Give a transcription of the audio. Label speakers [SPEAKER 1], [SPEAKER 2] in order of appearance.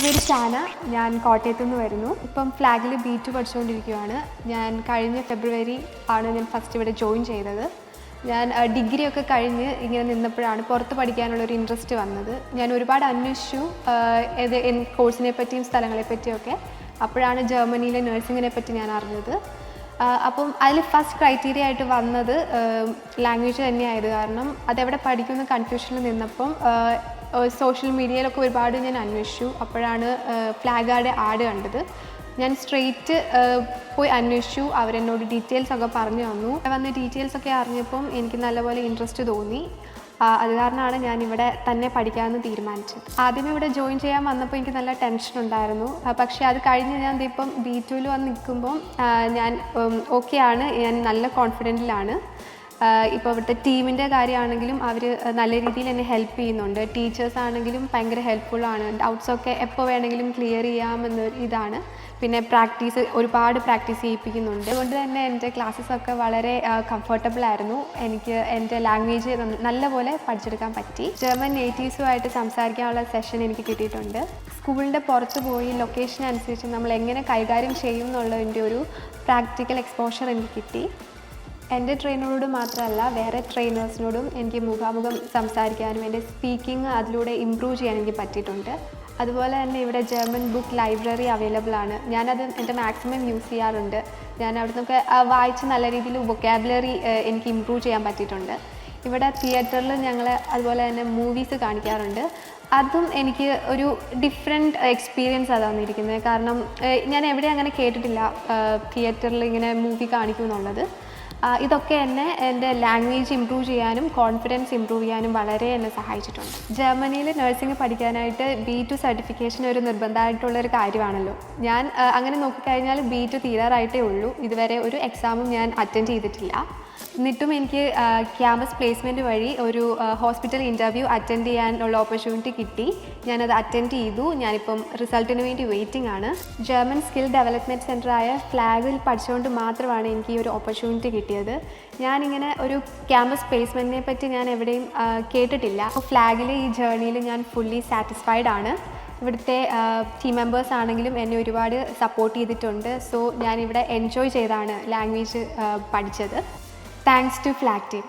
[SPEAKER 1] പേര് ഷാന. ഞാൻ കോട്ടയത്തു നിന്ന് വരുന്നു. ഇപ്പം ഫ്ലാഗിൽ B2 പഠിച്ചുകൊണ്ടിരിക്കുകയാണ്. ഞാൻ കഴിഞ്ഞ ഫെബ്രുവരി ആണ് ഞാൻ ഫസ്റ്റ് ഇവിടെ ജോയിൻ ചെയ്തത്. ഞാൻ ഡിഗ്രി ഒക്കെ കഴിഞ്ഞ് ഇങ്ങനെ നിന്നപ്പോഴാണ് പുറത്ത് പഠിക്കാനുള്ളൊരു ഇൻട്രസ്റ്റ് വന്നത്. ഞാൻ ഒരുപാട് അന്വേഷിച്ചു കോഴ്സിനെ പറ്റിയും സ്ഥലങ്ങളെ പറ്റിയൊക്കെ. അപ്പോഴാണ് ജർമ്മനിയിലെ നഴ്സിങ്ങിനെ പറ്റി ഞാൻ അറിഞ്ഞത്. അപ്പം അതിൽ ഫസ്റ്റ് ക്രൈറ്റീരിയ ആയിട്ട് വന്നത് ലാംഗ്വേജ് തന്നെയായത്. കാരണം അതെവിടെ പഠിക്കുന്ന കൺഫ്യൂഷനിൽ നിന്നപ്പം സോഷ്യൽ മീഡിയയിലൊക്കെ ഒരുപാട് ഞാൻ അന്വേഷിച്ചു. അപ്പോഴാണ് ഫ്ലാഗാർഡ് ആഡ് കണ്ടത്. ഞാൻ സ്ട്രെയിറ്റ് പോയി അന്വേഷിച്ചു. അവരെന്നോട് ഡീറ്റെയിൽസ് ഒക്കെ പറഞ്ഞു തന്നു. വന്ന ഡീറ്റെയിൽസൊക്കെ അറിഞ്ഞപ്പം എനിക്ക് നല്ലപോലെ ഇൻട്രസ്റ്റ് തോന്നി. അത് കാരണമാണ് ഞാനിവിടെ തന്നെ പഠിക്കാമെന്ന് തീരുമാനിച്ചത്. ആദ്യമേ ഇവിടെ ജോയിൻ ചെയ്യാൻ വന്നപ്പോൾ എനിക്ക് നല്ല ടെൻഷൻ ഉണ്ടായിരുന്നു. പക്ഷേ അത് കഴിഞ്ഞ് ഞാൻ ഇപ്പം B2 വന്ന് നിൽക്കുമ്പം ഞാൻ ഓക്കെയാണ്. ഞാൻ നല്ല കോൺഫിഡൻറ്റിലാണ്. ഇപ്പോൾ ഇവിടുത്തെ ടീമിൻ്റെ കാര്യമാണെങ്കിലും അവർ നല്ല രീതിയിൽ എന്നെ ഹെൽപ്പ് ചെയ്യുന്നുണ്ട്. ടീച്ചേഴ്സ് ആണെങ്കിലും ഭയങ്കര ഹെൽപ്ഫുള്ളാണ്. ഡൗട്ട്സൊക്കെ എപ്പോൾ വേണമെങ്കിലും ക്ലിയർ ചെയ്യാമെന്നൊരു ഇതാണ്. പിന്നെ ഒരുപാട് പ്രാക്ടീസ് ചെയ്യിപ്പിക്കുന്നുണ്ട്. അതുകൊണ്ട് തന്നെ എൻ്റെ ക്ലാസ്സസൊക്കെ വളരെ കംഫർട്ടബിളായിരുന്നു. എനിക്ക് എൻ്റെ ലാംഗ്വേജ് നല്ലപോലെ പഠിച്ചെടുക്കാൻ പറ്റി. ജർമ്മൻ നേറ്റീവ്സുമായിട്ട് സംസാരിക്കാനുള്ള സെഷൻ എനിക്ക് കിട്ടിയിട്ടുണ്ട്. സ്കൂളിൻ്റെ പുറത്ത് പോയി ലൊക്കേഷൻ അനുസരിച്ച് നമ്മൾ എങ്ങനെ കൈകാര്യം ചെയ്യും എന്നുള്ളതിൻ്റെ ഒരു പ്രാക്ടിക്കൽ എക്സ്പോഷർ എനിക്ക് കിട്ടി. എൻ്റെ ട്രെയിനറോട് മാത്രമല്ല വേറെ ട്രെയിനേഴ്സിനോടും എനിക്ക് മുഖാമുഖം സംസാരിക്കാനും എൻ്റെ സ്പീക്കിംഗ് അതിലൂടെ ഇമ്പ്രൂവ് ചെയ്യാൻ എനിക്ക് പറ്റിയിട്ടുണ്ട്. അതുപോലെ തന്നെ ഇവിടെ ജർമ്മൻ ബുക്ക് ലൈബ്രറി അവൈലബിൾ ആണ്. ഞാനത് എൻ്റെ മാക്സിമം യൂസ് ചെയ്യാറുണ്ട്. ഞാൻ അവിടെ നിന്നൊക്കെ വായിച്ച് നല്ല രീതിയിൽ വൊക്കാബുലറി എനിക്ക് ഇമ്പ്രൂവ് ചെയ്യാൻ പറ്റിയിട്ടുണ്ട്. ഇവിടെ തിയേറ്ററിൽ ഞങ്ങൾ അതുപോലെ തന്നെ മൂവീസ് കാണിക്കാറുണ്ട്. അതും എനിക്ക് ഒരു ഡിഫറെൻറ്റ് എക്സ്പീരിയൻസ് ആണ് തന്നിരിക്കുന്നത്. കാരണം ഞാൻ എവിടെ അങ്ങനെ കേട്ടിട്ടില്ല തിയേറ്ററിൽ ഇങ്ങനെ മൂവി കാണിക്കുമെന്നുള്ളത്. ഇതൊക്കെ എന്നെ എൻ്റെ ലാംഗ്വേജ് ഇമ്പ്രൂവ് ചെയ്യാനും കോൺഫിഡൻസ് ഇമ്പ്രൂവ് ചെയ്യാനും വളരെ എന്നെ സഹായിച്ചിട്ടുണ്ട്. ജർമ്മനിയിൽ നഴ്സിംഗ് പഠിക്കാനായിട്ട് B2 സർട്ടിഫിക്കേഷൻ ഒരു നിർബന്ധമായിട്ടുള്ളൊരു കാര്യമാണല്ലോ. ഞാൻ അങ്ങനെ നോക്കിക്കഴിഞ്ഞാൽ B2 തീരാറായിട്ടേ ഉള്ളൂ. ഇതുവരെ ഒരു എക്സാമും ഞാൻ അറ്റൻഡ് ചെയ്തിട്ടില്ല. എന്നിട്ടും എനിക്ക് ക്യാമ്പസ് പ്ലേസ്മെൻറ്റ് വഴി ഒരു ഹോസ്പിറ്റൽ ഇൻ്റർവ്യൂ അറ്റൻഡ് ചെയ്യാനുള്ള ഓപ്പർച്യൂണിറ്റി കിട്ടി. ഞാനത് അറ്റൻഡ് ചെയ്തു. ഞാനിപ്പം റിസൾട്ടിന് വേണ്ടി വെയിറ്റിംഗ് ആണ്. ജർമ്മൻ സ്കിൽ ഡെവലപ്മെൻറ്റ് സെൻ്ററായ ഫ്ലാഗിൽ പഠിച്ചുകൊണ്ട് മാത്രമാണ് എനിക്ക് ഈ ഒരു ഓപ്പർച്യൂണിറ്റി കിട്ടിയത്. ഞാനിങ്ങനെ ഒരു ക്യാമ്പസ് പ്ലേസ്മെൻറ്റിനെ പറ്റി ഞാൻ എവിടെയും കേട്ടിട്ടില്ല. അപ്പോൾ ഫ്ലാഗിലെ ഈ ജേർണിയിൽ ഞാൻ ഫുള്ളി സാറ്റിസ്ഫൈഡ് ആണ്. ഇവിടുത്തെ ടീം മെമ്പേഴ്സ് ആണെങ്കിലും എന്നെ ഒരുപാട് സപ്പോർട്ട് ചെയ്തിട്ടുണ്ട്. സോ ഞാനിവിടെ എൻജോയ് ചെയ്താണ് ലാംഗ്വേജ് പഠിച്ചത്. Thanks to flag team.